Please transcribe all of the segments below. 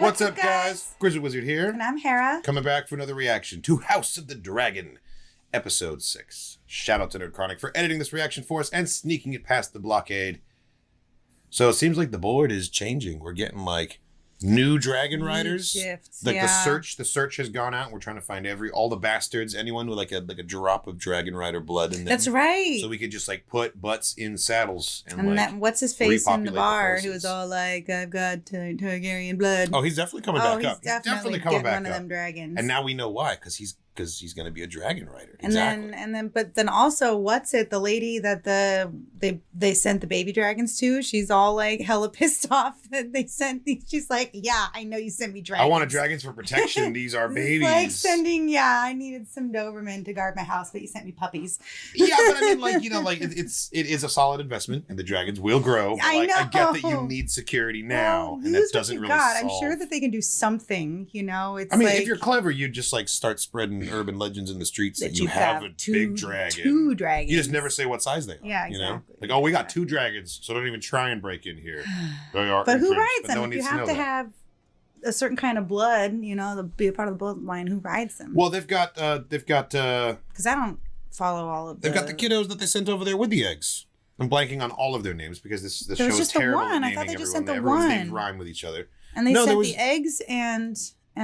What's up, guys? Grizz Wizard here. And I'm Hera. Coming back for another reaction to House of the Dragon, Episode 6. Shout out to Nerd Chronic for editing this reaction for us and sneaking it past the blockade. So it seems like the board is changing. We're getting like new dragon riders. Shifts, like the search has gone out. We're trying to find all the bastards, anyone with like a drop of dragon rider blood in them. That's right. So we could just like put butts in saddles and like, that, what's his face in the bar who was the all like, I've got Targaryen blood. Oh, he's definitely coming back up. He's definitely coming back one of them dragons. And now we know why, because he's going to be a dragon rider. And then also, the lady that they sent the baby dragons to, she's all like hella pissed off that they sent these. She's like, yeah, I know you sent me dragons. I wanted dragons for protection. These are babies. Like I needed some Doberman to guard my house, but you sent me puppies. Yeah, but I mean, it is a solid investment, and the dragons will grow. I know. I get that you need security now, and that doesn't really solve. I'm sure that they can do something. It's. If you're clever, you just like start spreading urban legends in the streets that you have a big dragon. Two dragons. You just never say what size they are. Yeah, exactly. Like, oh, we got 2 dragons, so don't even try and break in here. But who rides them? If you have to have a certain kind of blood, to be a part of the bloodline, who rides them? Well, they've got because I don't follow all of. They've got the kiddos that they sent over there with the eggs. I'm blanking on all of their names because this show is terrible at naming everyone. I thought they just sent the one. Names rhyme with each other. And they sent the eggs and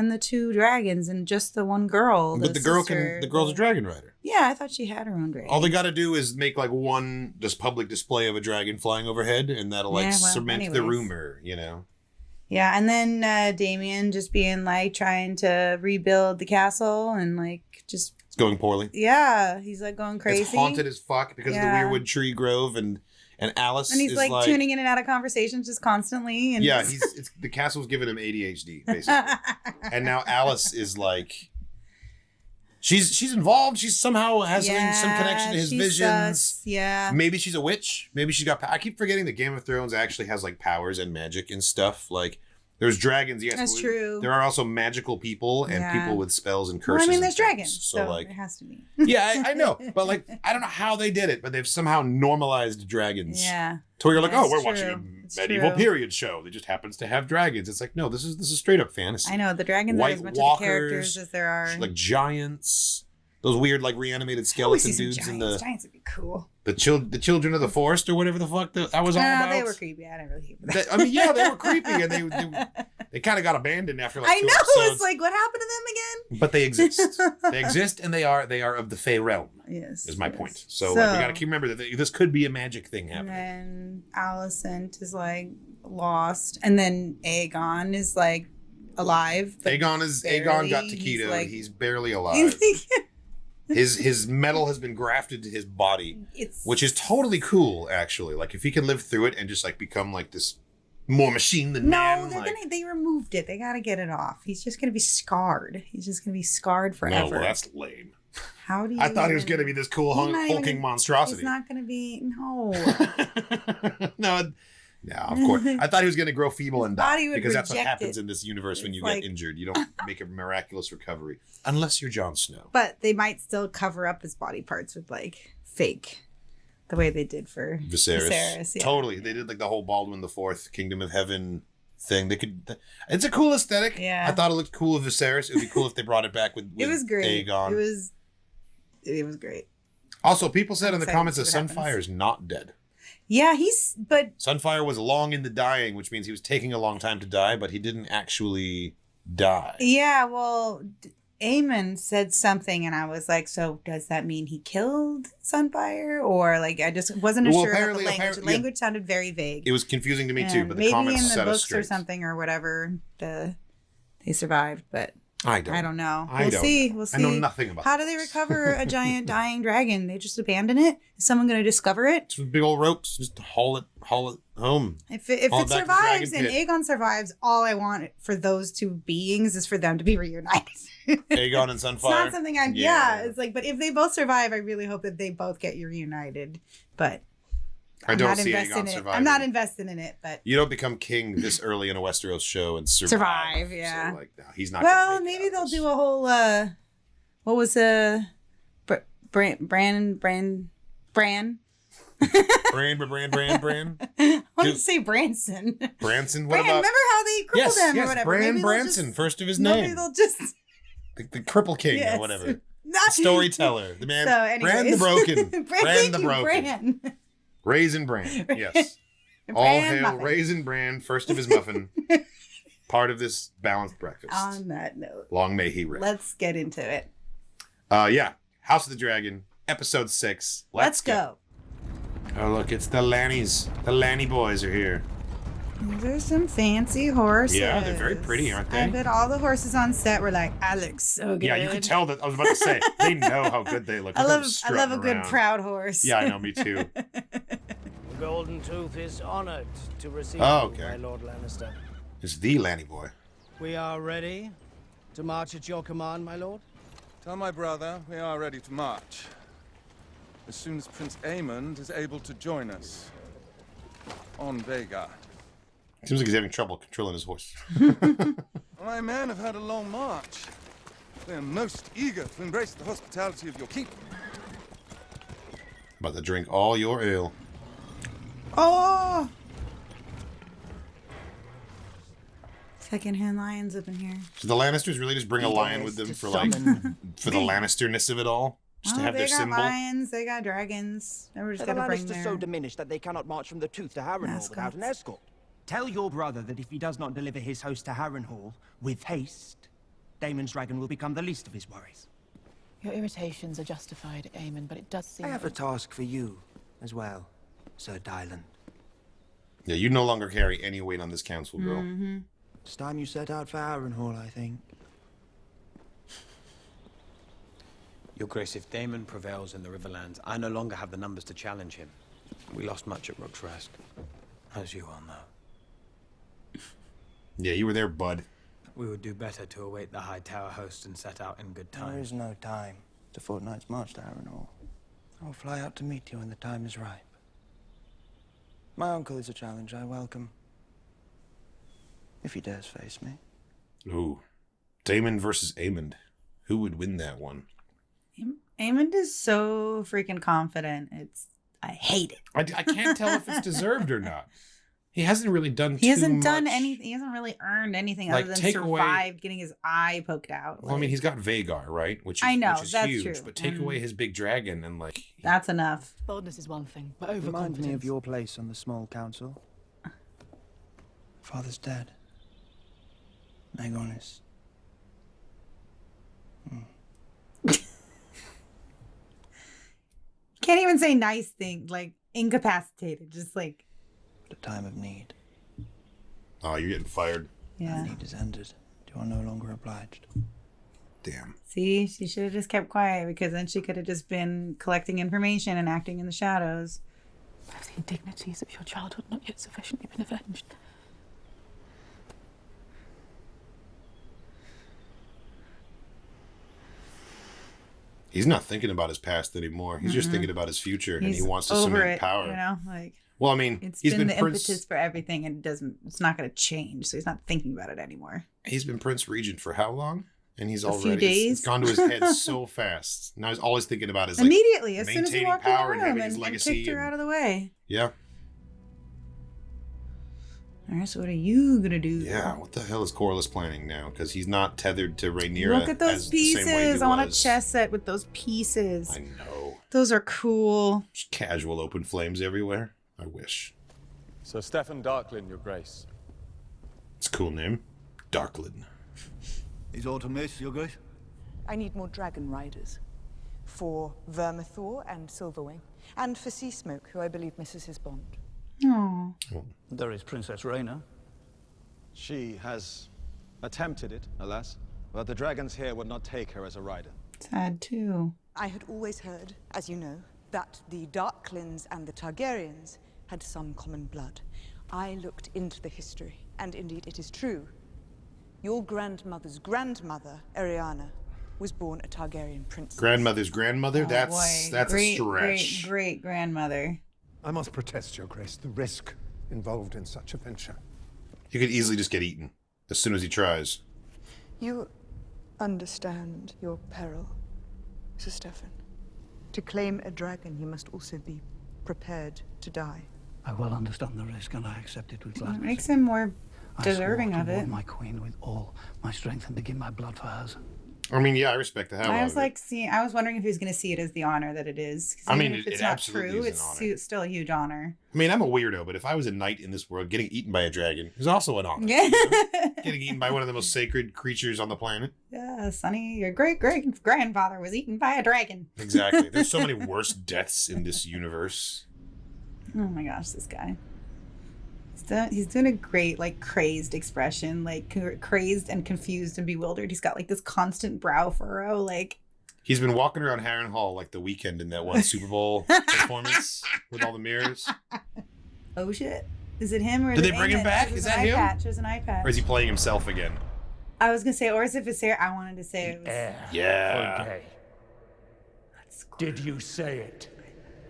the 2 dragons and just the one girl. But the girl's a dragon rider. Yeah, I thought she had her own dragon. All they got to do is make like one public display of a dragon flying overhead, and that'll cement the rumor, Yeah, and then Damien just being like trying to rebuild the castle and like just. It's going poorly. Yeah, he's like going crazy. It's haunted as fuck because of the Weirwood Tree Grove and Alice. And he's like tuning in and out of conversations just constantly. And yeah, the castle's giving him ADHD basically, and now Alice is like. She's involved. She somehow has some connection to his visions. Yeah. Maybe she's a witch. Maybe she's got. I keep forgetting that Game of Thrones actually has like powers and magic and stuff. Like there's dragons. Yes, that's true. There are also magical people and people with spells and curses. Well, there's dragons, so like it has to be. Yeah, I know, but like I don't know how they did it, but they've somehow normalized dragons. Yeah. To where you're like, we're watching a medieval period show that just happens to have dragons. It's like, no, this is straight up fantasy. I know the dragons are as much of the characters as there are like giants. Those weird, like, reanimated skeleton dudes. Giants would be cool. The children of the forest or whatever the fuck that was all about. They were creepy. I didn't really hear that. They were creepy, and they kind of got abandoned after like 2 episodes. It's like, what happened to them again? But they exist. They exist, and they are of the Fey realm. Yes, is my point. So like, we got to keep remember that this could be a magic thing happening. And then Alicent is like lost, and then Aegon is like alive. Aegon got taquito. He's barely alive. His metal has been grafted to his body, which is totally cool, actually. Like, if he can live through it and just, like, become, like, this more machine than man. No, they removed it. They got to get it off. He's just going to be scarred. He's just going to be scarred forever. No, well, that's lame. How do you... I thought he was going to be this cool hulking monstrosity. He's not going to be... No. No, of course. I thought he was going to grow feeble and die because that's what happens in this universe when you get injured. You don't make a miraculous recovery unless you're Jon Snow. But they might still cover up his body parts with like fake, the way they did for Viserys. Yeah. Totally, they did like the whole Baldwin the Fourth Kingdom of Heaven thing. They could. It's a cool aesthetic. Yeah, I thought it looked cool with Viserys. It would be cool if they brought it back with it was great. Aegon. It was great. Also, people said in the comments that Sunfire is not dead. Yeah, but Sunfire was long in the dying, which means he was taking a long time to die, but he didn't actually die. Yeah, well, Aemon said something, and I was like, so does that mean he killed Sunfire? Or like, I just wasn't sure about the language. The language sounded very vague. It was confusing to me too, but the comments set us straight. Maybe in the books or something or whatever, they survived, but... I don't know. We'll see. I know nothing about How do they recover a giant dying dragon? They just abandon it? Is someone going to discover it? Just big old ropes. Just haul it home. If it survives and Aegon survives, all I want for those 2 beings is for them to be reunited. Aegon and Sunfire. It's not something it's like, but if they both survive, I really hope that they both get reunited. But I don't see Aegon surviving. I'm not invested in it, but you don't become king this early in a Westeros show and survive. Yeah. So, like, no, he's not. Well, maybe they'll do a whole. What was Bran? Bran. wanted to say Branson. Branson? What Bran, about... remember how they crippled him or whatever? Bran Maybe they'll Branson, just, first of his maybe name. they'll just... The Cripple King Yes. or whatever. The storyteller. The man. So anyways. Bran the Broken. Bran the Thank you, Broken. Bran. Raisin Bran. Yes. All Bran hail muffin. Raisin Bran, first of his muffin. Part of this balanced breakfast. On that note, Long may he reign. let's get into it. Yeah. House of the Dragon, episode 6. Let's go. Oh, look, it's the Lannies. The Lanny boys are here. These are some fancy horses. Yeah, they're very pretty, aren't they? I bet all the horses on set were like, I look so good. Yeah, you can tell that. I was about to say, they know how good they look. I Look at them love a strutting good around. proud horse. Yeah, I know, me too. The Golden Tooth is honored to receive Oh, you, okay. my Lord Lannister. It's the Lanny boy. We are ready to march at your command, my lord. Tell my brother we are ready to march. As soon as Prince Aemond is able to join us. On Vega. Seems like he's having trouble controlling his horse. My men have had a long march. They are most eager to embrace the hospitality of your king. About to drink all your ale. Oh! Secondhand lions up in here. So the Lannisters really just bring a lion with them for like for the Lannisterness of it all, just to have they their got symbol. lions, they got dragons. They were just The gonna bring Lannisters their... so diminished that they cannot march from the Tooth to Harrenhal without an Mascots. escort. Tell your brother that if he does not deliver his host to Harrenhal with haste, Daemon's dragon will become the least of his worries. Your irritations are justified, Aemon, but it does seem... I have a task for you as well, Sir Dylan. Yeah, you no longer carry any weight on this council, girl. It's time you set out for Harrenhal, I think. Your Grace, if Daemon prevails in the Riverlands, I no longer have the numbers to challenge him. We lost much at Rook's Rest, as you all know. Yeah, you were there, bud. We would do better to await the High Tower host and set out in good time. There is no time. It's a fortnight's march to Harrenhal. I will fly out to meet you when the time is ripe. My uncle is a challenge I welcome. If he dares face me. Ooh. Daemon versus Aemond. Who would win that one? Aemond is so freaking confident. I hate it. I can't tell if it's deserved or not. He hasn't really done He hasn't too done much. anything. He hasn't really earned anything Like, other than take away- survived getting his eye poked out. Well, I mean, he's got Vagar, right? Which is, I know, which is that's huge. true. But take away his big dragon and like... That's enough. Boldness is one thing, but Remind overconfidence... me of your place on the small council. Father's dead. Aegon is... Can't even say nice things, like incapacitated. Just like, at a time of need. Oh, you're getting fired. yeah. Need is ended. You are no longer obliged. Damn. See, she should have just kept quiet because then she could have just been collecting information and acting in the shadows. Have the indignities of your childhood not yet sufficiently been avenged? He's not thinking about his past anymore. He's just thinking about his future, and he He's wants to over cement it, power. you know, like Well, I mean, it's he's been been the Prince. impetus for everything, and it's not going to change. So he's not thinking about it anymore. He's been Prince Regent for how long? And he's A already few days. It's gone to his head so fast. Now he's always thinking about his like, Immediately, as soon as he maintaining walked in the power and room having his and legacy kicked her and- out of the way. yeah, All right, so what are you gonna do? yeah. What the hell is Corlys planning now? Because he's not tethered to Rhaenyra. Look at those as the same way he pieces. I want a was. chess set with those pieces. I know. Those are cool. Just casual open flames everywhere. I wish. Sir Stefan Darklin, your grace. It's a cool name. Darklin. Is autumn miss, your grace? I need more dragon riders. For Vermithor and Silverwing. And for Seasmoke, who I believe misses his bond. Oh, There is Princess Rhaena. She has attempted it, alas, but the dragons here would not take her as a rider. sad too. I had always heard, as you know, that the Darklins and the Targaryens had some common blood. I looked into the history, and indeed it is true. Your grandmother's grandmother, Ariana, was born a Targaryen princess. Grandmother's grandmother? Oh, that's boy. a great, stretch. Great grandmother. I must protest, Your Grace, the risk involved in such a venture. He could easily just get eaten as soon as he tries. You understand your peril, Sir Stefan. To claim a dragon, you must also be prepared to die. I well understand the risk, and I accept it with It gladness. makes him more deserving I swore of to it. ward my queen with all my strength and to give my blood for hers. I mean, yeah, I respect the hell out I of was it. like, I was wondering if he was going to see it as the honor that it is. 'Cause I mean, even if it's it not absolutely true, is an it's honor. still a huge honor. I mean, I'm a weirdo, but if I was a knight in this world, getting eaten by a dragon is also an honor. Yeah. Getting eaten by one of the most sacred creatures on the planet. Yeah, Sonny, your great-great-grandfather was eaten by a dragon. Exactly. There's so many worse deaths in this universe. Oh my gosh, this guy. He's doing a great, like, crazed expression, like, crazed and confused and bewildered. He's got, like, this constant brow furrow, like... He's been walking around Harrenhal like the weekend in that one Super Bowl performance with all the mirrors. Oh, shit. Is it him or is Did it they bring him Eamon? back? There's Is an that eye him? Patch. There's an eye patch. Or is he playing himself again? I was going to say, or as if it's Hera. I wanted to say it was... Yeah. Okay. Did you say it?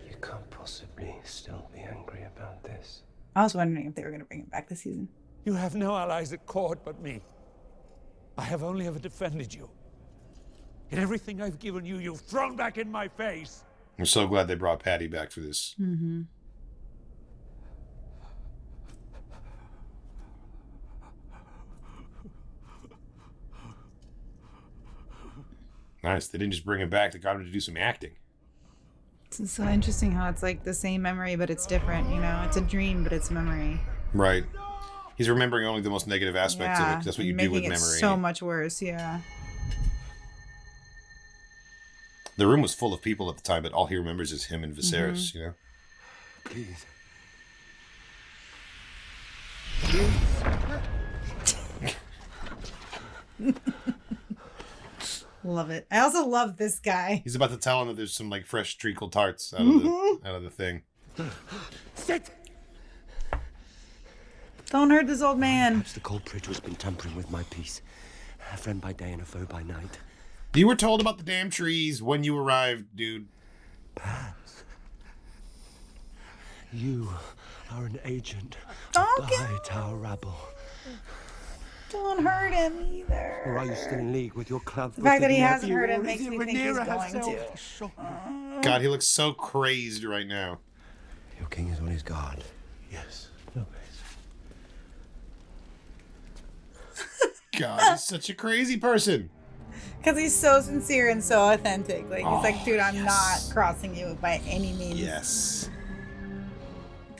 You can't possibly still be angry about this. I was wondering if they were going to bring him back this season. You have no allies at court but me. I have only ever defended you. In everything I've given you, you've thrown back in my face. I'm so glad they brought Patty back for this. Mm-hmm. Nice. They didn't just bring him back. They got him to do some acting. It's so interesting how it's like the same memory, but it's different, you know? It's a dream, but it's memory. Right. He's remembering only the most negative aspects of it. 'Cause that's what you do with making it memory. so much worse, yeah. The room was full of people at the time, but all he remembers is him and Viserys, you know? Please. Love it. I also love this guy. He's about to tell him that there's some like fresh treacle tarts out of the thing. Sit! Don't hurt this old man. Perhaps the culprit who's been tampering with my peace. A friend by day and a foe by night. You were told about the damn trees when you arrived, dude. Perhaps. You are an agent Don't of the High Tower rabble. Don't hurt him either. Or are you still in league with your club? The fact that he hasn't hurt him makes me think he's going to. God, he looks so crazed right now. Your king is on his guard. Yes. No, God, he's such a crazy person. Because he's so sincere and so authentic. Like, he's like, dude, I'm not crossing you by any means. Yes.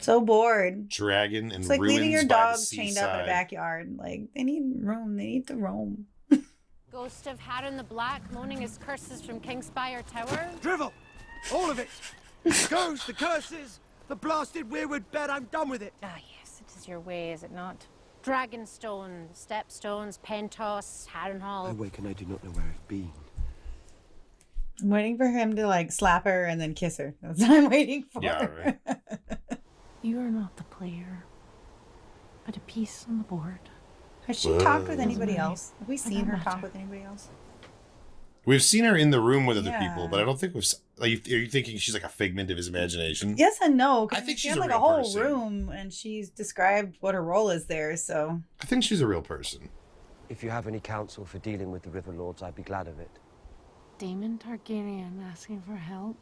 So bored. Dragon and It's like ruins leaving your by the dogs chained up in seaside. a backyard. Like, they need room. They need to roam. Ghost of Hera in the Black moaning his curses from Kingspire Tower. Drivel! All of it! Ghosts, the curses, the blasted weirwood bed, I'm done with it! Ah, yes, it is your way, is it not? Dragonstone, Stepstones, Pentos, Harrenhal. I wake and I do not know where I've been. I'm waiting for him to, like, slap her and then kiss her. That's what I'm waiting for. Yeah, right. You are not the player, but a piece on the board. Has she talked with anybody Doesn't else? Have we I seen don't her matter. talk with anybody else? We've seen her in the room with other Yeah. people, but I don't think we've. Like, are you thinking she's like a figment of his imagination? Yes and no. 'Cause I think she she's had a like real a whole person. room, and she's described what her role is there. So I think she's a real person. If you have any counsel for dealing with the River Lords, I'd be glad of it. Daemon Targaryen asking for help.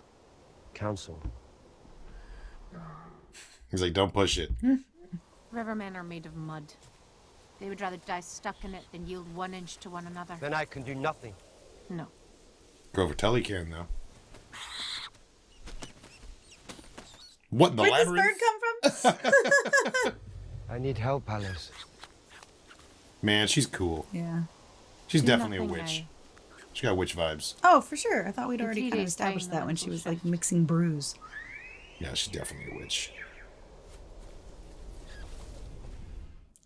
Counsel? He's like, don't push it. Rivermen are made of mud. They would rather die stuck in it than yield 1 inch to one another. Then I can do nothing. No. Grover Tully can, though. What in the where'd labyrinth? this bird come from? I need help, Alice. Man, she's cool. Yeah. She's Do definitely a nothing witch. now. She got witch vibes. Oh, for sure. I thought we'd In already 3 kind of days' established time, that when the she was bullshit. like mixing brews. Yeah, she's definitely a witch.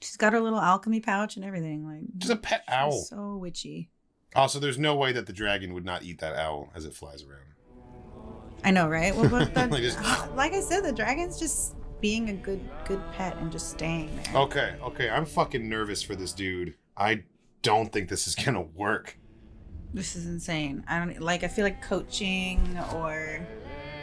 She's got her little alchemy pouch and everything. Like She's a pet owl. so witchy. Also, there's no way that the dragon would not eat that owl as it flies around. I know, right? Well, but Like just- like I said, the dragon's just being a good pet and just staying there. Okay. I'm fucking nervous for this dude. I don't think this is gonna work. This is insane. I don't like. I feel like coaching or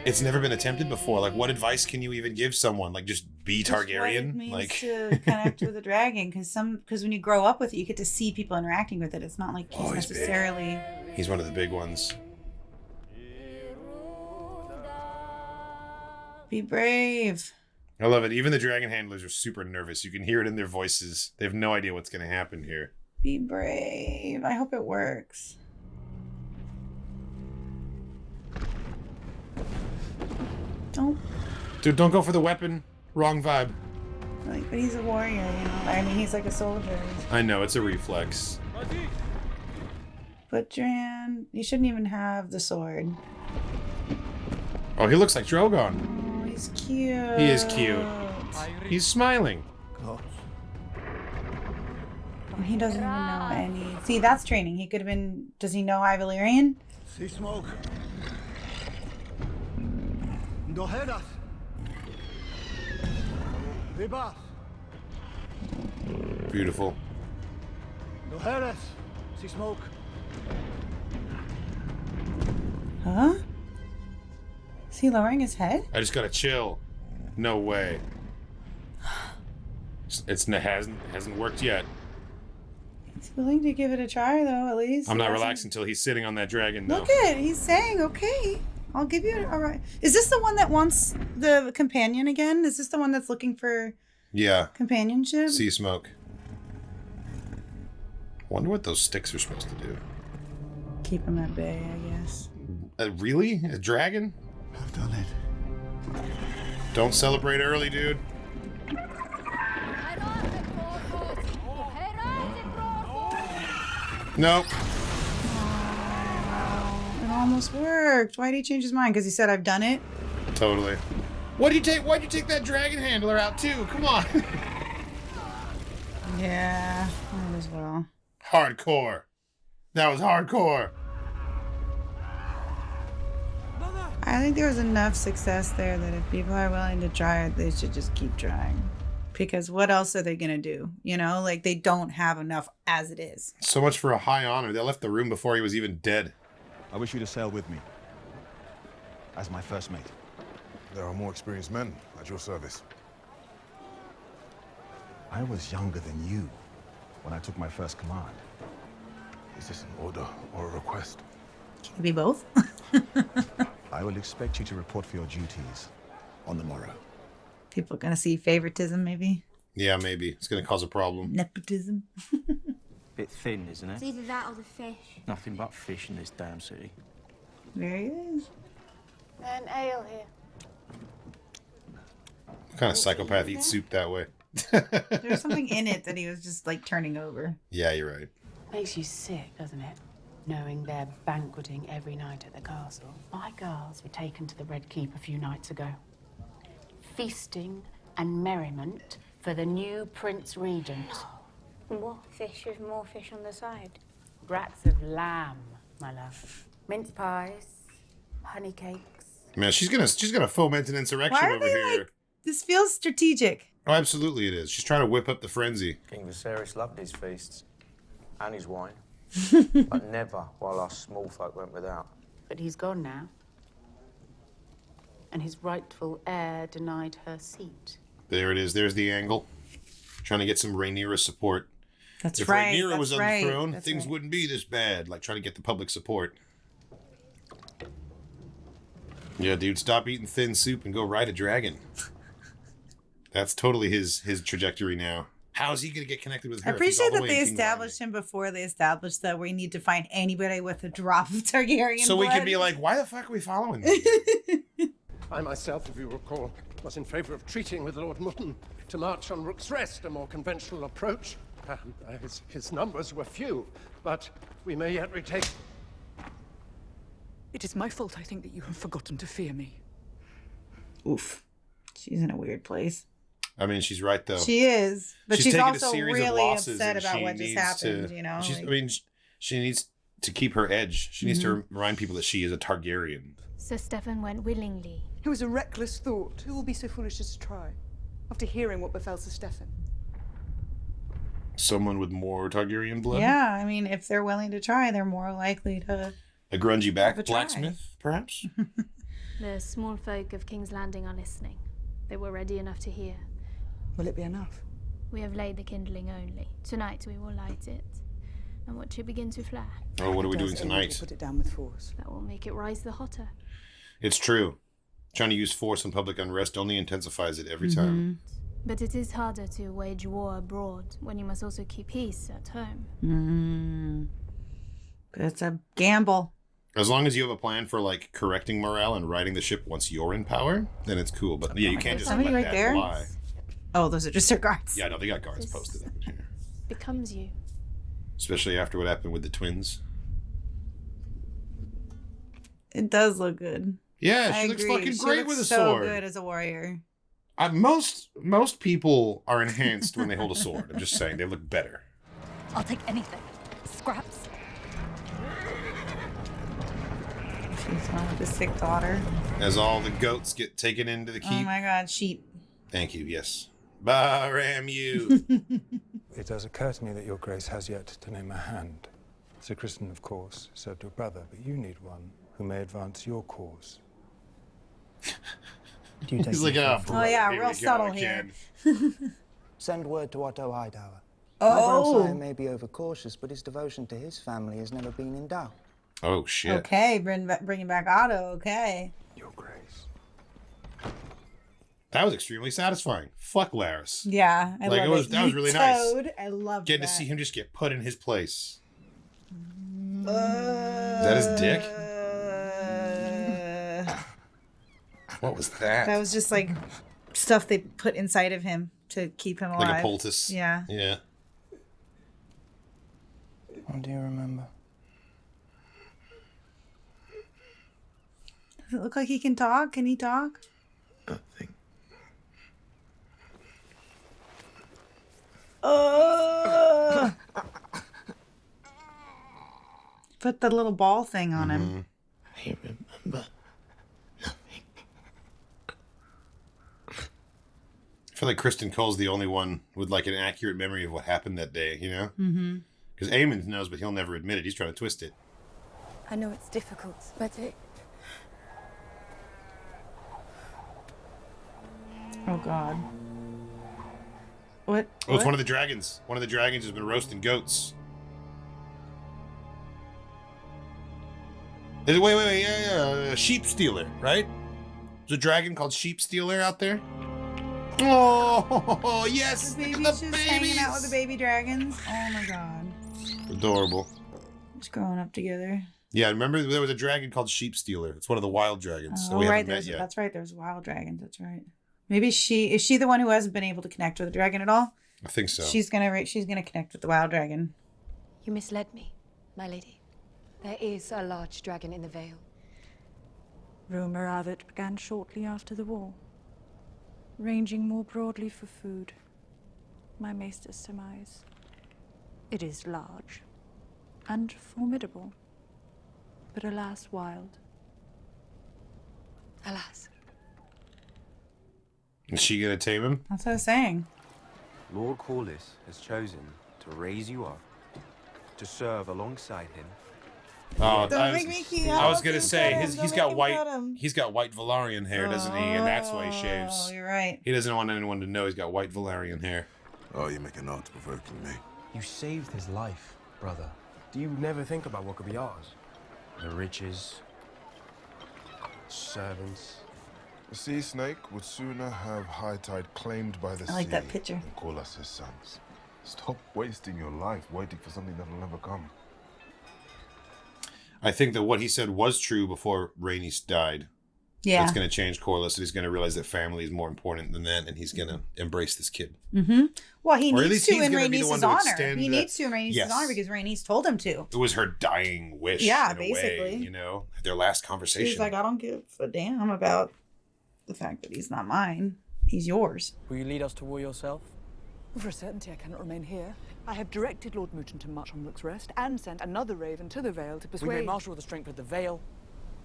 It's never been attempted before. Like, what advice can you even give someone? Like, just be just what it Targaryen? means Like, to connect with a dragon, because when you grow up with it, you get to see people interacting with it. It's not like he's he's big. necessarily. he's one of the big ones. Be brave. I love it. Even the dragon handlers are super nervous. You can hear it in their voices. They have no idea what's going to happen here. Be brave. I hope it works. Don't. Dude, don't go for the weapon. Wrong vibe. Like, but he's a warrior, you know. I mean, he's like a soldier. I know, it's a reflex. But Dran, he shouldn't even have the sword. Oh, he looks like Drogon. Oh, he's cute. He is cute. He's smiling. And he doesn't even know any. See, that's training. He could have been. Does he know High Valyrian? See smoke. Do Hera. Viva. Beautiful. Do Hera. See smoke. Huh? Is he lowering his head? I just gotta chill. No way. It hasn't worked yet. He's willing to give it a try, though, at least. I'm not relaxed until he's sitting on that dragon, though. Look at it. He's saying, okay, I'll give you all right. Is this the one that wants the companion again? Is this the one that's looking for companionship? See smoke. Wonder what those sticks are supposed to do. Keep him at bay, I guess. Really? A dragon? I've done it. Don't celebrate early, dude. Nope. It almost worked. Why did he change his mind? Because he said, I've done it? Totally. Why'd you take that dragon handler out too? Come on. Yeah, might as well. Hardcore. That was hardcore. I think there was enough success there that if people are willing to try it, they should just keep trying. Because what else are they going to do? You know, like they don't have enough as it is. So much for a high honor. They left the room before he was even dead. I wish you to sail with me. As my first mate. There are more experienced men at your service. I was younger than you when I took my first command. Is this an order or a request? Can it be both? I will expect you to report for your duties on the morrow. People are going to see favoritism, maybe? Yeah, maybe. It's going to cause a problem. Nepotism. Bit thin, isn't it? It's either that or the fish. Nothing but fish in this damn city. There he is. An ale here. What kind of psychopath eats soup that way? There's something in it that he was just like turning over. Yeah, you're right. Makes you sick, doesn't it? Knowing they're banqueting every night at the castle. My girls were taken to the Red Keep a few nights ago. Feasting and merriment for the new Prince Regent. What fish with more fish on the side? Brats of lamb, my love. Mince pies, honey cakes. Man, she's gonna foment an insurrection over here. Like, this feels strategic. Oh, absolutely it is. She's trying to whip up the frenzy. King Viserys loved his feasts and his wine, but never while us small folk went without. But he's gone now. And his rightful heir denied her seat. There it is. There's the angle. Trying to get some Rhaenyra support. That's if right. Rhaenyra was on right. the throne, That's things right. wouldn't be this bad. Like trying to get the public support. Yeah, dude, stop eating thin soup and go ride a dragon. That's totally his trajectory now. How is he going to get connected with her? I appreciate that they established him before they established that we need to find anybody with a drop of Targaryen so blood. we can be like, why the fuck are we following them? I myself, if you recall, was in favor of treating with Lord Mutton to march on Rook's Rest, a more conventional approach. His numbers were few, but we may yet retake... It is my fault, I think, that you have forgotten to fear me. Oof. She's in a weird place. I mean, she's right, though. She is. But she's taken also a series really of losses upset and about she what just needs happened, to, you know? I mean, she needs to keep her edge. She needs to remind people that she is a Targaryen. Sir Stefan went willingly. It was a reckless thought. Who will be so foolish as to try? After hearing what befell Sir Stefan. Someone with more Targaryen blood? Yeah, I mean, if they're willing to try, they're more likely to... A grungy back have a try. blacksmith, perhaps? The small folk of King's Landing are listening. They were ready enough to hear. Will it be enough? We have laid the kindling only. Tonight we will light it. And watch it begin to flare. Oh, what are we doing tonight? Put it down with force. That will make it rise the hotter. It's true. Trying to use force in public unrest only intensifies it every time. But it is harder to wage war abroad when you must also keep peace at home. But it's a gamble. As long as you have a plan for like correcting morale and righting the ship once you're in power, then it's cool. But yeah, you can't just let somebody that right there. lie. Oh, those are just their guards. Yeah, no, they got guards posted up here. Becomes you. Especially after what happened with the twins. It does look good. Yeah, I she looks agree. fucking She great looks with a so sword. good as a warrior. Most people are enhanced when they hold a sword. I'm just saying, they look better. I'll take anything. Scraps. She's one with the sick daughter. As all the goats get taken into the keep. Oh my god, sheep. Thank you, yes. Baram you. It does occur to me that your grace has yet to name a hand. Sir Kristen, of course, served your brother, but you need one who may advance your cause. He's like, oh yeah, real subtle here. Send word to Otto Hightower. Oh. My grandsire may be overcautious, but his devotion to his family has never been in doubt. Oh, shit. Okay, bringing back Otto, okay. Your grace. That was extremely satisfying. Fuck Laris. Yeah, I love it. That was really nice. I love Getting that. to see him just get put in his place. Is that his dick? What was that? That was just like stuff they put inside of him to keep him alive. Like a poultice. Yeah. Yeah. What do you remember? Does it look like he can talk? Can he talk? Nothing. Put the little ball thing on him. I remember. I feel like Kristen Cole's the only one with like an accurate memory of what happened that day, you know? Mm-hmm. Because Aemon knows, but he'll never admit it. He's trying to twist it. I know it's difficult, but it... Oh god. What? Oh, it's one of the dragons. One of the dragons has been roasting goats. Wait, yeah. Sheep Stealer, right? There's a dragon called Sheep Stealer out there. Oh, yes! The Look baby's at the just hanging out with the baby dragons. Oh my god. Adorable. Just growing up together. Yeah, remember there was a dragon called Sheep Stealer. It's one of the wild dragons. Oh, we right. haven't met yet. That's right. There's wild dragons. That's right. Maybe is she the one who hasn't been able to connect with the dragon at all? I think so. She's gonna connect with the wild dragon. You misled me, my lady. There is a large dragon in the Vale. Rumor of it began shortly after the war, ranging more broadly for food. My maester's surmise. It is large and formidable, but alas wild. Alas. Is she gonna tame him? That's what I was saying. Lord Corlys has chosen to raise you up, to serve alongside him. Oh, Don't make me cute. I was gonna say he's Don't got make me white cut him. he's got white Valarian hair, doesn't he? And that's why he shaves. Oh, you're right. He doesn't want anyone to know he's got white Valarian hair. Oh, you're making art provoking me. You saved his life, brother. Do you never think about what could be ours? The riches, servants. The sea snake would sooner have high tide claimed by the sea I like that picture. than call us his sons. Stop wasting your life waiting for something that'll never come. I think that what he said was true before Rhaenys died. Yeah. It's going to change Corlys, and he's going to realize that family is more important than that, and he's going to embrace this kid. Mm-hmm. Well, he Or at needs least to he's in gonna be the one Rhaenys' to honor. extend He the- needs to in Rhaenys' Yes. honor because Rhaenys told him to. It was her dying wish. Yeah, in a basically. way, you know, their last conversation. He's like, I don't give a damn about the fact that he's not mine. He's yours. Will you lead us to war yourself? For a certainty, I cannot remain here. I have directed Lord Mouton to march on Rook's Rest and sent another raven to the Vale to We may persuade... marshal the strength of the Vale,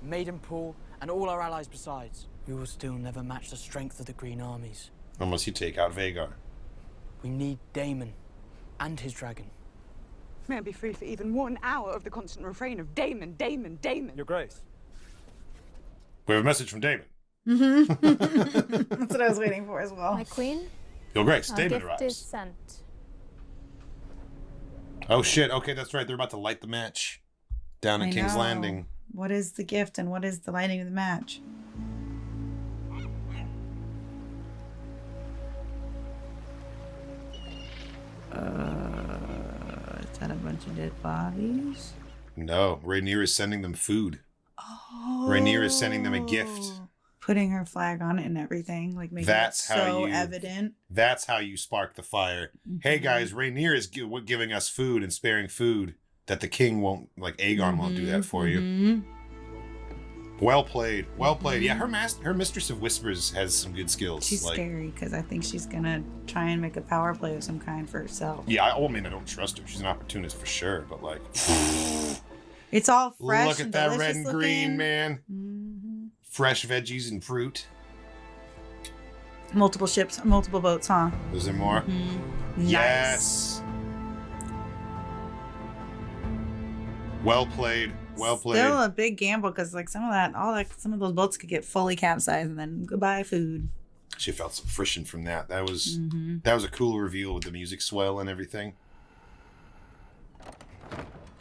Maidenpool, and all our allies besides. We will still never match the strength of the Green armies. Unless you take out Vhagar. We need Daemon and his dragon. May I be free for even 1 hour of the constant refrain of Daemon, Daemon, Daemon. Your grace. We have a message from Daemon. Mm-hmm. That's what I was waiting for as well. My queen? Your Grace, Our Daemon gift arrives. is sent. Oh shit, okay, that's right. They're about to light the match down at I King's know. Landing. What is the gift and what is the lighting of the match? bunch of dead bodies. No, Rhaenyra is sending them food. Oh. Rhaenyra is sending them a gift. Putting her flag on it and everything, like making That's it how so you, evident. That's how you spark the fire. Hey guys, Rhaenyra is giving us food and sparing food that the king won't, like Aegon won't do that for you. Well played. Well played. Yeah, her Mistress of Whispers has some good skills. She's scary because I think she's gonna try and make a power play of some kind for herself. Yeah, I don't trust her. She's an opportunist for sure, but like, it's all fresh. Look at and that red and looking. green, man. Fresh veggies and fruit. Multiple ships, multiple boats, huh? Is there more? Yes. Well played. Well played. Still a big gamble because like some of those boats could get fully capsized and then goodbye food. She felt some friction from that. That was a cool reveal with the music swell and everything.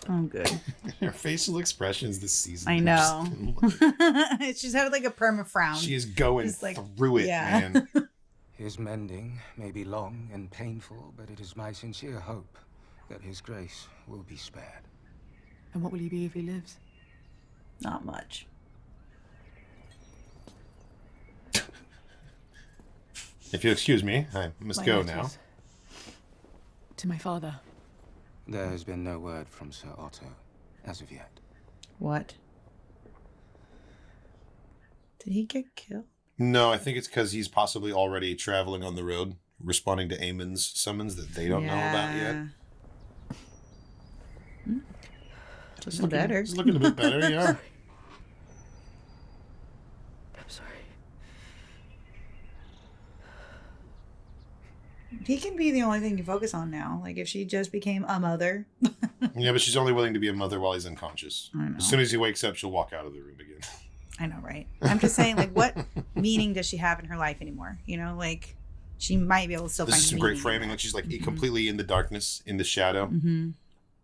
Oh, good. Her facial expressions this season. I know. She's having like a perma frown. She is going through it, man. His mending may be long and painful, but it is my sincere hope that his grace will be spared. And what will he be if he lives? Not much. If you'll excuse me, I must go now. To my father. There has been no word from Sir Otto as of yet. What? Did he get killed? No, I think it's because he's possibly already traveling on the road, responding to Aemon's summons that they don't know about yet. Looking better. He's looking a bit better, yeah. I'm sorry. He can be the only thing you focus on now. Like if she just became a mother. Yeah, but she's only willing to be a mother while he's unconscious. I know. As soon as he wakes up, she'll walk out of the room again. I know, right? I'm just saying, like, what meaning does she have in her life anymore? You know, like, she might be able to still This find is some meaning great framing. Like she's like completely in the darkness, in the shadow.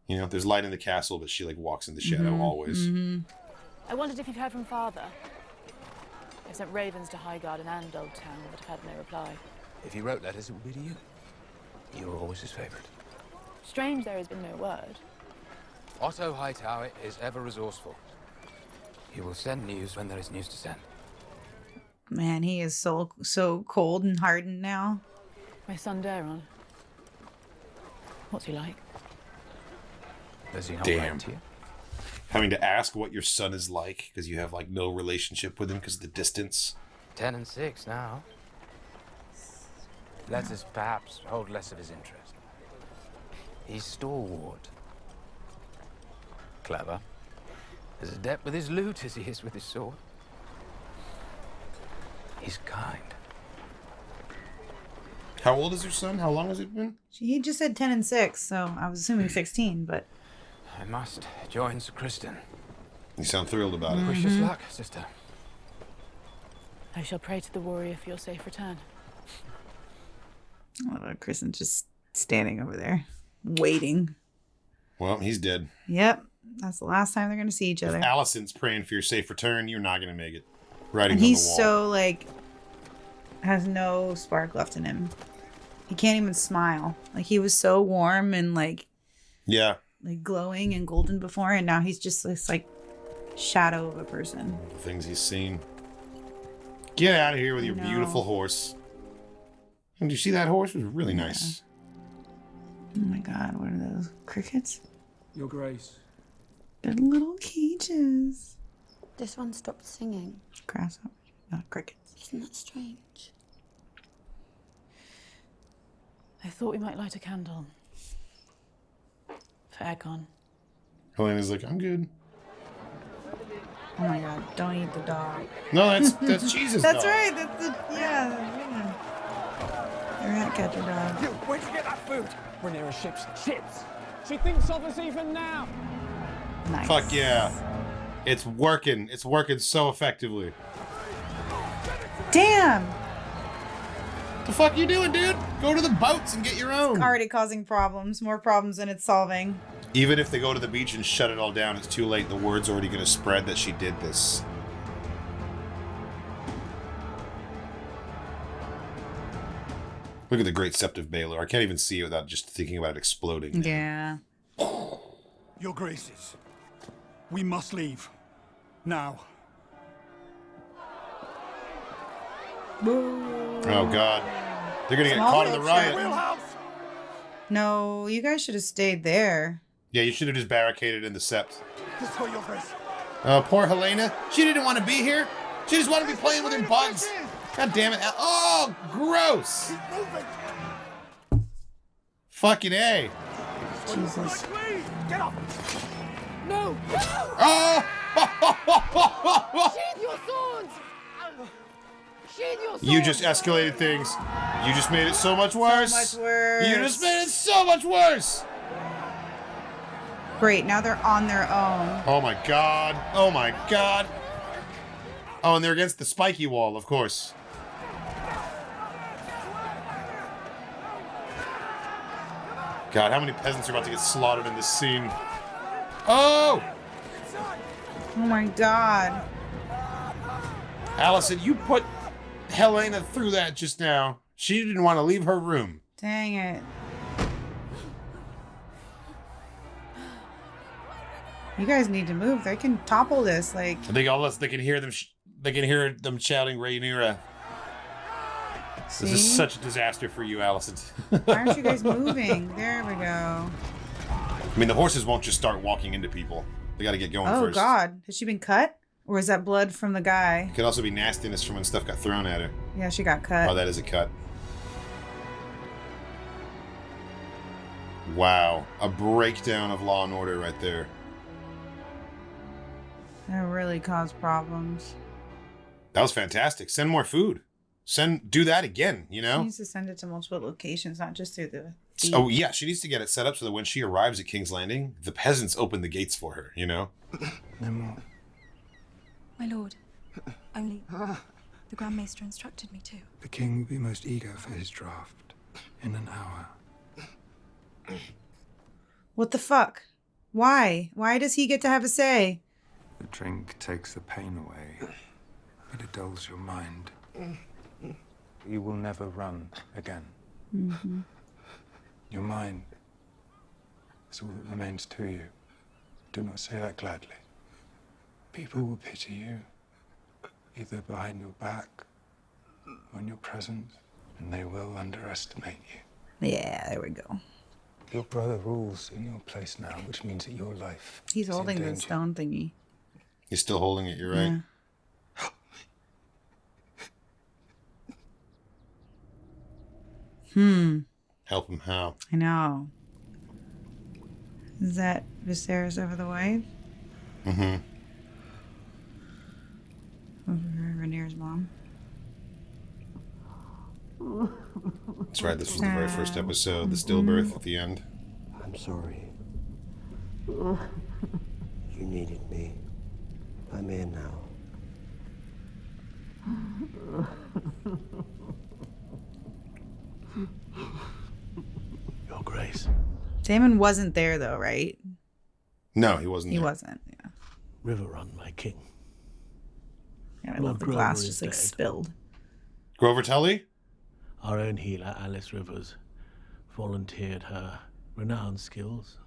You know, there's light in the castle, but she like walks in the shadow always. I wondered if you've heard from Father. I sent ravens to Highgarden and Old Town, but have had no reply. If he wrote letters, it would be to you. You were always his favorite. Strange there has been no word. Otto Hightower is ever resourceful. He will send news when there is news to send. Man, he is so cold and hardened now. My son Daron. What's he like? Does he not Damn. write to you? Having to ask what your son is like because you have like no relationship with him because of the distance. 10 and 6 now. Letters perhaps hold less of his interest. He's stalwart. Clever. As adept with his lute as he is with his sword. He's kind. How old is your son? How long has it been? He just said 10 and 6, so I was assuming 16, but... I must join Sir Kristen. You sound thrilled about it. Wish us luck, sister. I shall pray to the warrior for your safe return. Oh, Kristen's just standing over there, waiting. Well, he's dead. Yep, that's the last time they're going to see each other. If Allison's praying for your safe return, you're not going to make it. Writing And on the he's wall. so, like, has no spark left in him. He can't even smile. Like, he was so warm and, like... Yeah. Like, glowing and golden before, and now he's just this, like, shadow of a person. The things he's seen. Get out of here with your know. beautiful horse. And did you see that horse? It was really nice. Oh my god, what are those? Crickets? Your Grace. They're little cages. This one stopped singing. Grasshoppers, not crickets. Isn't that strange? I thought we might light a candle. For Aegon. Helena's like, I'm good. Oh my god, don't eat the dog. No, that's Jesus' That's dog. right, that's the, yeah. The rat catcher dog. You, where'd you get that food? We're near a ships. Ships! She thinks of us even now! Nice. Fuck yeah. It's working. It's working so effectively. Damn! The fuck you doing, dude? Go to the boats and get your own. It's already causing problems. More problems than it's solving. Even if they go to the beach and shut it all down, it's too late. The word's already going to spread that she did this. Look at the great Sept of Baelor. I can't even see it without just thinking about it exploding. Yeah. Your Graces, we must leave. Now. Oh god. They're gonna get caught in the riot. No, you guys should have stayed there. Yeah, you should have just barricaded in the sept. This way, Your Grace. Poor Helena. She didn't want to be here. She just wanted to be playing with her bugs. God damn it. Oh, gross. Fucking A. Jesus. Get up. No! Oh! Sheathe your swords! Sheathe your swords! You just escalated things. You just made it so much worse. So much worse. You just made it so much worse. Great, now they're on their own. Oh my god. Oh my god. Oh, and they're against the spiky wall, of course. God, how many peasants are about to get slaughtered in this scene? Oh! Oh my god. Allison, you put Helena through that just now. She didn't want to leave her room. Dang it. You guys need to move. They can topple this. Like, I think all of us, they can hear them. They can hear them shouting Rhaenyra. see? This is such a disaster for you, Allison. Why aren't you guys moving? There we go. I mean, the horses won't just start walking into people. They got to get going first. Oh god, has she been cut? Or is that blood from the guy? It could also be nastiness from when stuff got thrown at her. Yeah, she got cut. Oh, that is a cut. Wow, a breakdown of law and order right there. That really caused problems. That was fantastic. Send more food. Do that again, you She know? needs to send it to multiple locations, not just through the Oh, yeah, she needs to get it set up so that when she arrives at King's Landing, the peasants open the gates for her, you know? No more. My lord, only the Grand Maester instructed me to. The king will be most eager for his draft in an hour. What the fuck? Why? Why does he get to have a say? The drink takes the pain away, but it dulls your mind. You will never run again. Mm-hmm. Your mind is all that remains to you. Do not say that gladly. People will pity you, either behind your back or in your presence, and they will underestimate you. Yeah, there we go. Your brother rules in your place now, which means that your life He's is holding in the danger. stone thingy. He's still holding it, you're right. Yeah. Help him how? I know. Is that Viserys over the way? Mm-hmm. Over Rhaenyra's mom. That's right, this was the very first episode, the stillbirth at the end. I'm sorry. You needed me. I'm here now. Your Grace. Daemon wasn't there though, right? No, he wasn't He there. wasn't, yeah. Riverrun, my king. Yeah, I Lord love the Grover glass is just like dead. spilled. Grover Tully? Our own healer, Alice Rivers, volunteered her renowned skills.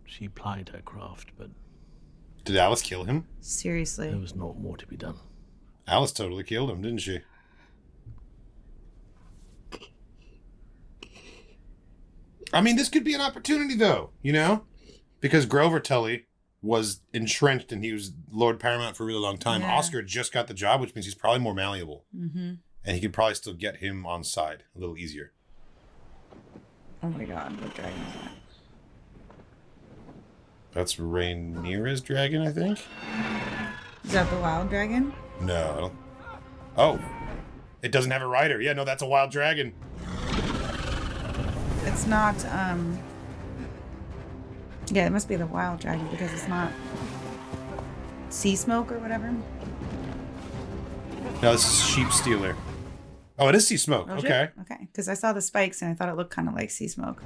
She plied her craft, but Did Alice kill him? Seriously. there was not more to be done. Alice totally killed him, didn't she? I mean, this could be an opportunity, though, you know? Because Grover Tully was entrenched and he was Lord Paramount for a really long time. Yeah. Oscar just got the job, which means he's probably more malleable. Mm-hmm. And he could probably still get him on side a little easier. Oh my god, what dragon is that? That's Rhaenyra's dragon, I think? Is that the wild dragon? No, I don't. Oh, it doesn't have a rider. Yeah, no, that's a wild dragon. It's not, yeah, it must be the wild dragon because it's not sea smoke or whatever. No, this is Sheep Stealer. Oh, it is Sea Smoke. Oh, Okay. shit. Okay, because I saw the spikes and I thought it looked kind of like sea smoke.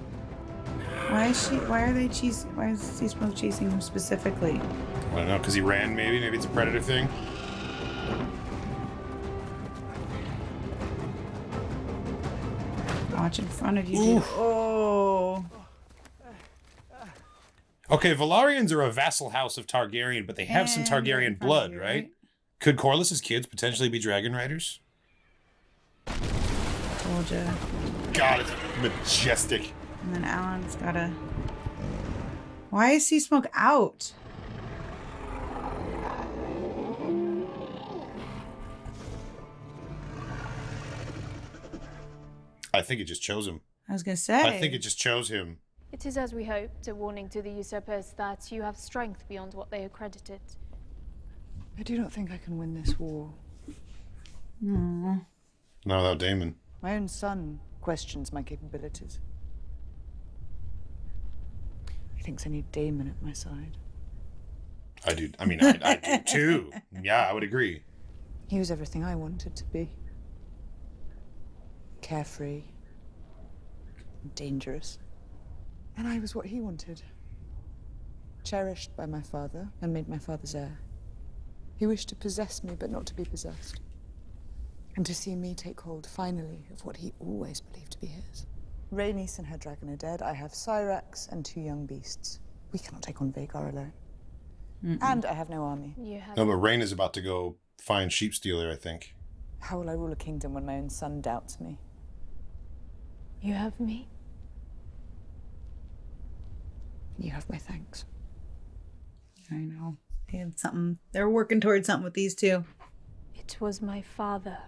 Why is sea smoke chasing him specifically? I don't know, because he ran, maybe? Maybe it's a predator thing? Watch in front of you, dude. Oh. Okay, Valarians are a vassal house of Targaryen, but they have some Targaryen blood, right? Could Corlys's kids potentially be dragon riders? Told ya. God, it's majestic. And then Alan's gotta... Why is Sea Smoke out? I think it just chose him. I was gonna say. I think it just chose him. It is as we hoped, a warning to the usurpers that you have strength beyond what they accredited. I do not think I can win this war. Aww. Not without Daemon. My own son questions my capabilities. He thinks I need Daemon at my side. I do. I mean, I do too. Yeah, I would agree. He was everything I wanted to be. Carefree. Dangerous. And I was what he wanted. Cherished by my father and made my father's heir. He wished to possess me, but not to be possessed. And to see me take hold, finally, of what he always believed to be his. Rhaenys and her dragon are dead. I have Syrax and 2 young beasts. We cannot take on Vhagar alone. And I have no army. No, but Rhaen is about to go find Sheep Stealer, I think. How will I rule a kingdom when my own son doubts me? You have me. You have my thanks. I know. They had something. They're working towards something with these two. It was my father.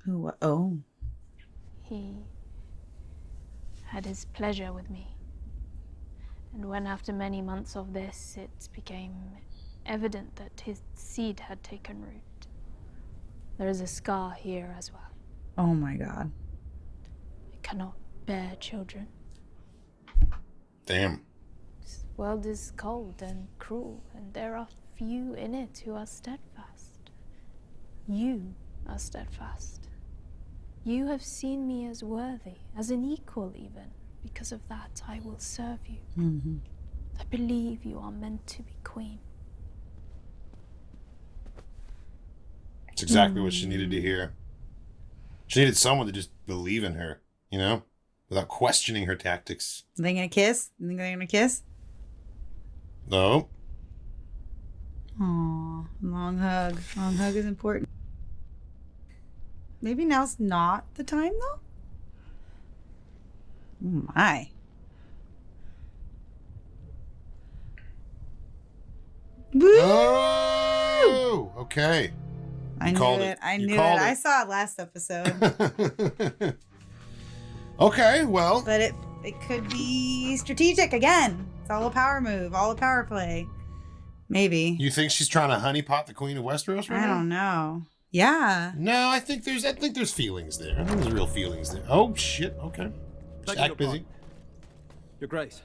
Who? Oh. He had his pleasure with me. And when after many months of this, it became evident that his seed had taken root. There is a scar here as well. Oh my God. I cannot bear children. Damn. This world is cold and cruel, and there are few in it who are steadfast. You are steadfast. You have seen me as worthy, as an equal even. Because of that, I will serve you. Mm-hmm. I believe you are meant to be queen. It's exactly what she needed to hear. She needed someone to just believe in her, you know? Without questioning her tactics. Are they gonna kiss? You think they're gonna kiss? No. Aw, long hug. Long hug is important. Maybe now's not the time, though? Oh, my. Oh, okay. I knew it. I knew it. I saw it last episode. Okay, well. But it could be strategic again. It's all a power move, all a power play. Maybe. You think she's trying to honeypot the Queen of Westeros right now? I don't know. Yeah. No, I think there's feelings there. I think there's real feelings there. Oh shit. Okay. Act busy. Your Grace.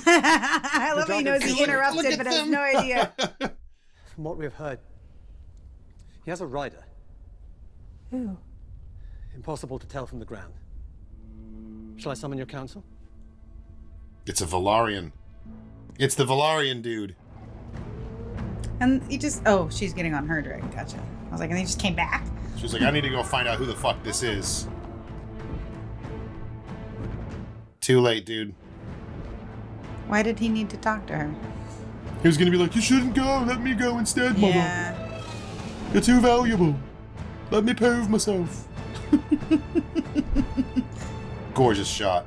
I love how he knows he interrupted, but has no idea. From what we have heard, he has a rider. Who? Impossible to tell from the ground. Shall I summon your council? It's a Valarian. It's the Valarian dude. And he just... Oh, she's getting on her dragon. Gotcha. I was like, and they just came back? She was like, I need to go find out who the fuck this is. Too late, dude. Why did he need to talk to her? He was gonna be like, you shouldn't go. Let me go instead, mother. Yeah. You're too valuable. Let me prove myself. Gorgeous shot.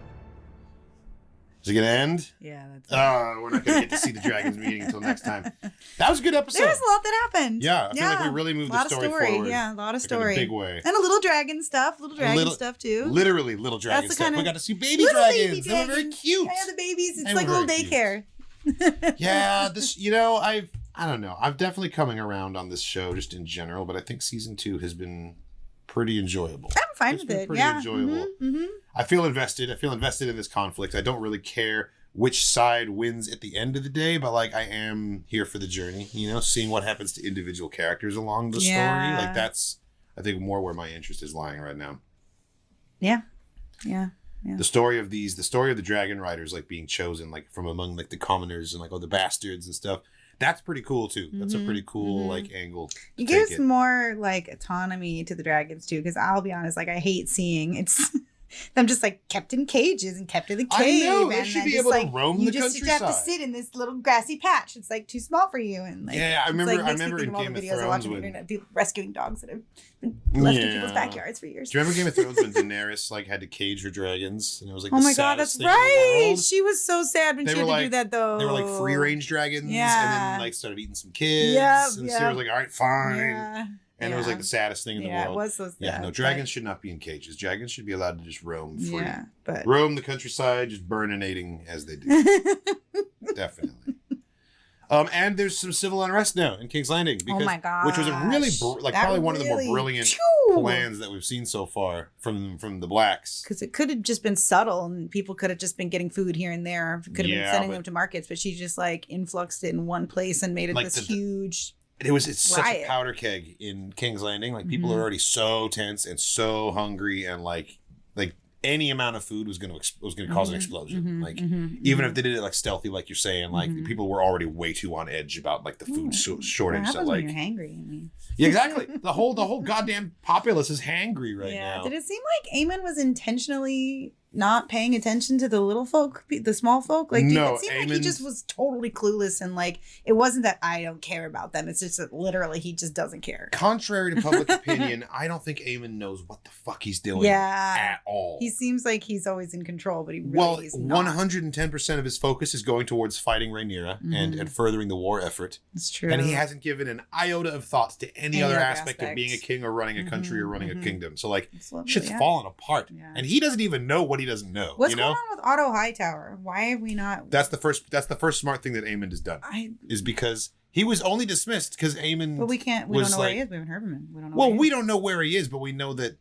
Is it gonna end? Yeah, that's we're not gonna get to see the dragons meeting until next time. That was a good episode. There was a lot that happened. Yeah, I feel like we really moved the story forward. Yeah, a lot of like story. in a big way. And a little dragon stuff. Stuff too. Literally little dragon That's the stuff. kinda We got to see baby little dragons. baby They were very dragons. cute. Yeah, the babies. It's They like a were little very daycare. Yeah, this, you know, I don't know. I'm definitely coming around on this show just in general, but I think season 2 has been pretty enjoyable. I'm fine It's with been it. pretty Yeah. enjoyable. Mm-hmm. I feel invested. I feel invested in this conflict. I don't really care which side wins at the end of the day, but like I am here for the journey, you know, seeing what happens to individual characters along the story. Like that's, I think, more where my interest is lying right now. Yeah. Yeah. Yeah. The story of the dragon riders like being chosen like from among like the commoners and like all the bastards and stuff. That's pretty cool too. That's a pretty cool like angle. It gives more like autonomy to the dragons too, because I'll be honest, like I hate seeing I'm just like kept in cages and kept in the cave. I know, they and should then be just, able to like, roam you the just have to countryside. sit in this little grassy patch. It's like too small for you. And like, Yeah, I it's, remember- like, I makes me remember think in of all Game the of videos I watch Thrones on the when- internet, people rescuing dogs that have been left in people's Yeah. backyards for years. Do you remember Game of Thrones when Daenerys like had to cage her dragons, and it was like Oh the my god, saddest that's thing in the right. world? She was so sad when They she were had to do like- that though. They were like free range dragons, and Yeah. then like started eating some kids. Yep, and yep. Sarah was like, "All right, fine." Yeah. And it was Yeah. like the saddest thing in the Yeah, it world. was so sad, Yeah, no, but- dragons should not be in cages. Dragons should be allowed to just roam free. Yeah, but- roam the countryside, just burninating as they do. Definitely. And there's some civil unrest now in King's Landing, because, my gosh. which was a really That probably one of the more really- brilliant Phew. plans that we've seen so far from the blacks. Because it could have just been subtle and people could have just been getting food here and there. Could have Yeah, been sending but- them to markets, but she just like influxed it in one place and made it Like this the- huge. It's such a riot. powder keg in King's Landing. Like people Mhm. are already so tense and so hungry, and like any amount of food was gonna cause an Mhm, explosion. mhm, Like mhm, even mhm. if they did it like stealthy, like you're saying, like Mhm. people were already way too on edge about like the food shortage. What So happens like when you're hangry? I mean. yeah, exactly. The whole goddamn populace is hangry right now. Did it seem like Aemon was intentionally not paying attention to the little folk, the small folk? Like, No, it seemed like he Aemon's- just was totally clueless and like it wasn't that I don't care about them. It's just that literally he just doesn't care. Contrary to public opinion, I don't think Aemon knows what the fuck he's doing at all. He seems like he's always in control, but he really Well, is not. 110% of his focus is going towards fighting Rhaenyra and furthering the war effort. It's true. And he hasn't given an iota of thought to any other aspect of aspect. being a king or running a country or running a kingdom. So like lovely, shit's yeah. falling apart. And he doesn't even know what he doesn't know. What's you know? going on with Otto Hightower? Why have we not? That's the first smart thing that Aemon has done. Is because he was only dismissed because Aemon But we can't. We was don't know where like- he is. We haven't heard from him. We don't know. Well, where he we is. don't know where he is, but we know that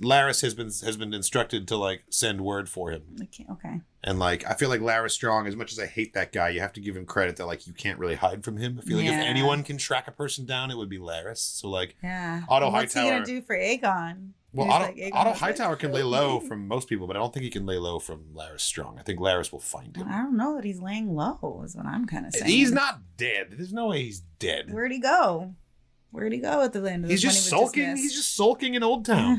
Laris has been instructed to like send word for him. Okay. And like I feel like Laris Strong, as much as I hate that guy, you have to give him credit that like you can't really hide from him. I feel like if Yeah. anyone can track a person down, it would be Laris. So like Yeah. Otto What's he Hightower. gonna do for Aegon? Well, He's Otto, like, Aegon Otto was like, Hightower can lay "Kill low me." from most people, but I don't think he can lay low from Laris Strong. I think Laris will find him. I don't know that he's laying low. Is what I'm kind of saying. He's not dead. There's no way he's dead. Where'd he go? Where'd he go at the end of He's this when just he was sulking. dismissed? He's just sulking in Old Town.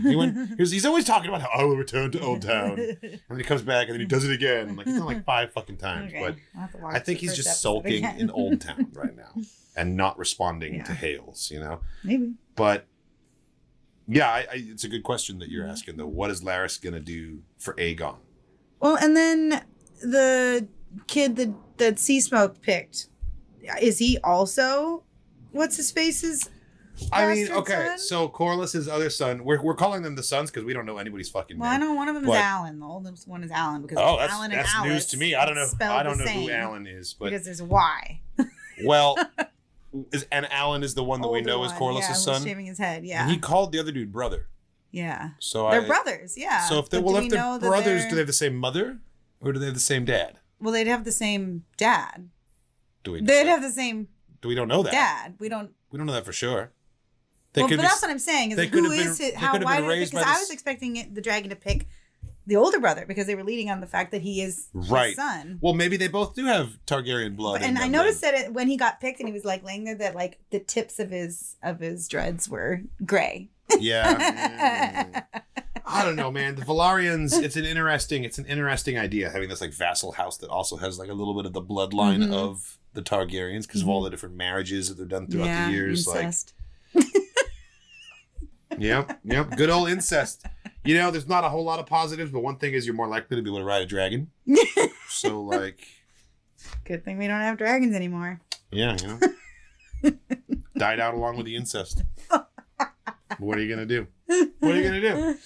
He's always talking about how I will return to Old Town, and then he comes back and then he does it again. Like he's done like 5 fucking times. Okay. But I'll have to watch I think the he's first just episode sulking again. in Old Town right now and not responding to hails. You know. Maybe. But yeah, it's a good question that you're asking though. What is Laris gonna do for Aegon? Well, and then the kid that Sea Smoke picked, is he also what's his face's? I mean, bastard okay, son? so Corliss's other son, we're calling them the sons because we don't know anybody's fucking Well, I name. know one of them is But- Alan. The oldest one is Alan because Oh, Alan and that's Alice news to me. I don't know. spelled I don't the know who same Alan is, but because there's a Y. well, and Alan is the one that we Older know is one, Corliss's yeah, who's son. shaving his head. Yeah, And he called the other dude brother. yeah. So They're brothers. Yeah. So if they But well, do if we they're know that brothers, they're- do they have the same mother or do they have the same dad? Well, they'd have the same dad. Do we? They'd have the same We don't know that. dad. We don't. We don't know that for sure. Well, but that's what I'm saying. Is they who could have been- is it? they How? could have Why? been raised Because by I the was expecting the dragon to pick the older brother because they were leading on the fact that he is Right. his son. Well, maybe they both do have Targaryen blood. And in I them noticed that when he got picked and he was like laying there, that like the tips of his dreads were gray. then. Yeah. I don't know, man. The Velaryons, it's an interesting idea having this like vassal house that also has like a little bit of the bloodline Mhm. of the Targaryens because of all the different marriages that they've done throughout the years. incest. Yep. Good old incest. You know, there's not a whole lot of positives, but one thing is you're more likely to be able to ride a dragon. So like, Good thing we don't have dragons anymore. yeah, you know. Died out along with the incest. What are you gonna do? What are you gonna do?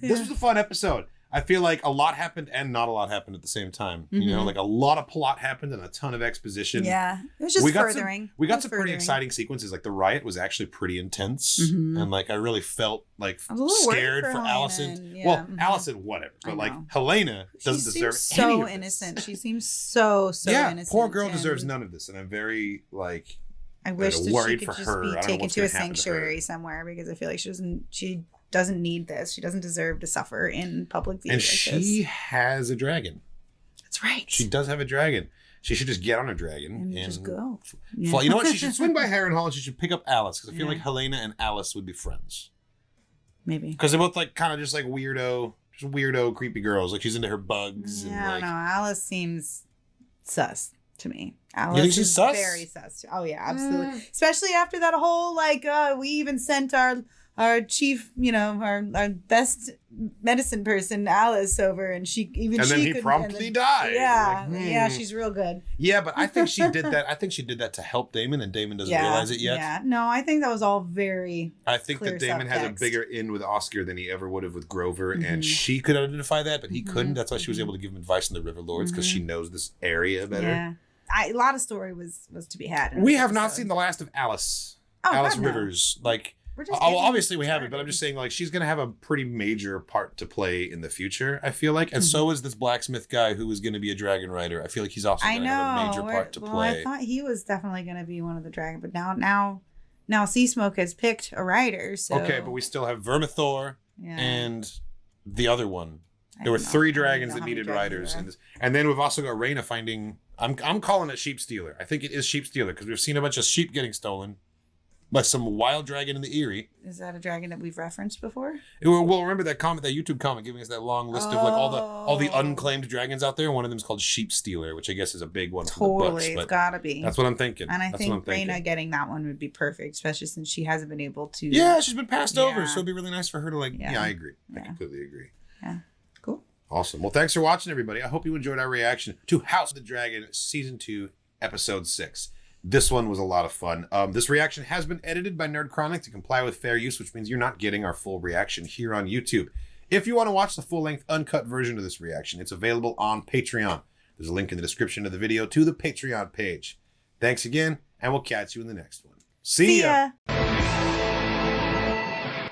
This was a fun episode. I feel like a lot happened and not a lot happened at the same time. You know, Mhm. like a lot of plot happened and a ton of exposition. Yeah, it was just furthering. We It got was some pretty furthering. exciting sequences. Like the riot was actually pretty intense, Mhm. and like I really felt like I was a little worried scared for for Helena, Allison. yeah, Well, mhm. Allison, whatever, I but like know. Helena doesn't She deserve seems any so of this. innocent. She seems so yeah, innocent. poor girl and deserves none of this, and I'm very like. I wish that she worried could for just her. I be don't know taken what's to a gonna happen to her. sanctuary somewhere because I feel like she doesn't need this. She doesn't deserve to suffer in public view. And like she this. has a dragon. That's right. She does have a dragon. She should just get on a dragon and just go. fly. You know what? She should swing by Harrenhal and she should pick up Alice because I feel Yeah. like Helena and Alice would be friends. Maybe. Because they're both like kind of just like weirdo, creepy girls. Like she's into her bugs. Yeah, and I like, don't know. Alice seems sus to me. Alice You think she's is sus? very sus. Oh yeah, absolutely. Especially after that whole like we even sent our chief, our best medicine person, Alice, over, and she then he promptly died. Yeah, Like, yeah, she's real good. Yeah, but I think she did that. I think she did that to help Damon, and Damon doesn't realize it yet. Yeah, no, I think that was all very. I think clear that Damon has a subtext. bigger in with Oscar than he ever would have with Grover, Mhm. and she could identify that, but he Mhm, couldn't. That's why she was able to give him advice on the River Lords, because she knows this area better. Yeah, a lot of story was to be had. in We this have not episode. seen the last of Alice. Oh, Alice God, no. Rivers. Like, We're just getting obviously we haven't, but I'm just saying, like, she's going to have a pretty major part to play in the future, I feel like. And so is this blacksmith guy who is going to be a dragon rider. I feel like he's also I going to have a major know. part to Well, play. I thought he was definitely going to be one of the dragon, but now Sea Smoke has picked a rider. So Okay, but we still have Vermithor Yeah. and the other one. I There were don't know. 3 I don't dragons know that how many needed dragons riders there in this. And then we've also got Rhaena finding... I'm calling it Sheep Stealer. I think it is Sheep Stealer because we've seen a bunch of sheep getting stolen by some wild dragon in the Eyrie. Is that a dragon that we've referenced before? Well, remember that comment, that YouTube comment, giving us that long list of like all the unclaimed dragons out there. One of them is called Sheep Stealer, which I guess is a big one from the books. Totally, it's but gotta be. That's what I'm thinking. And I That's what I'm think thinking. Rhaena getting that one would be perfect, especially since she hasn't been able to. Yeah, she's been passed over, Yeah. so it'd be really nice for her to like. Yeah. Yeah, I agree. I Yeah. completely agree. Yeah. Cool. Awesome. Well, thanks for watching, everybody. I hope you enjoyed our reaction to House of the Dragon Season 2, Episode 6. This one was a lot of fun. This reaction has been edited by Nerd Chronic to comply with fair use, which means you're not getting our full reaction here on YouTube. If you want to watch the full-length, uncut version of this reaction, it's available on Patreon. There's a link in the description of the video to the Patreon page. Thanks again, and we'll catch you in the next one. See ya!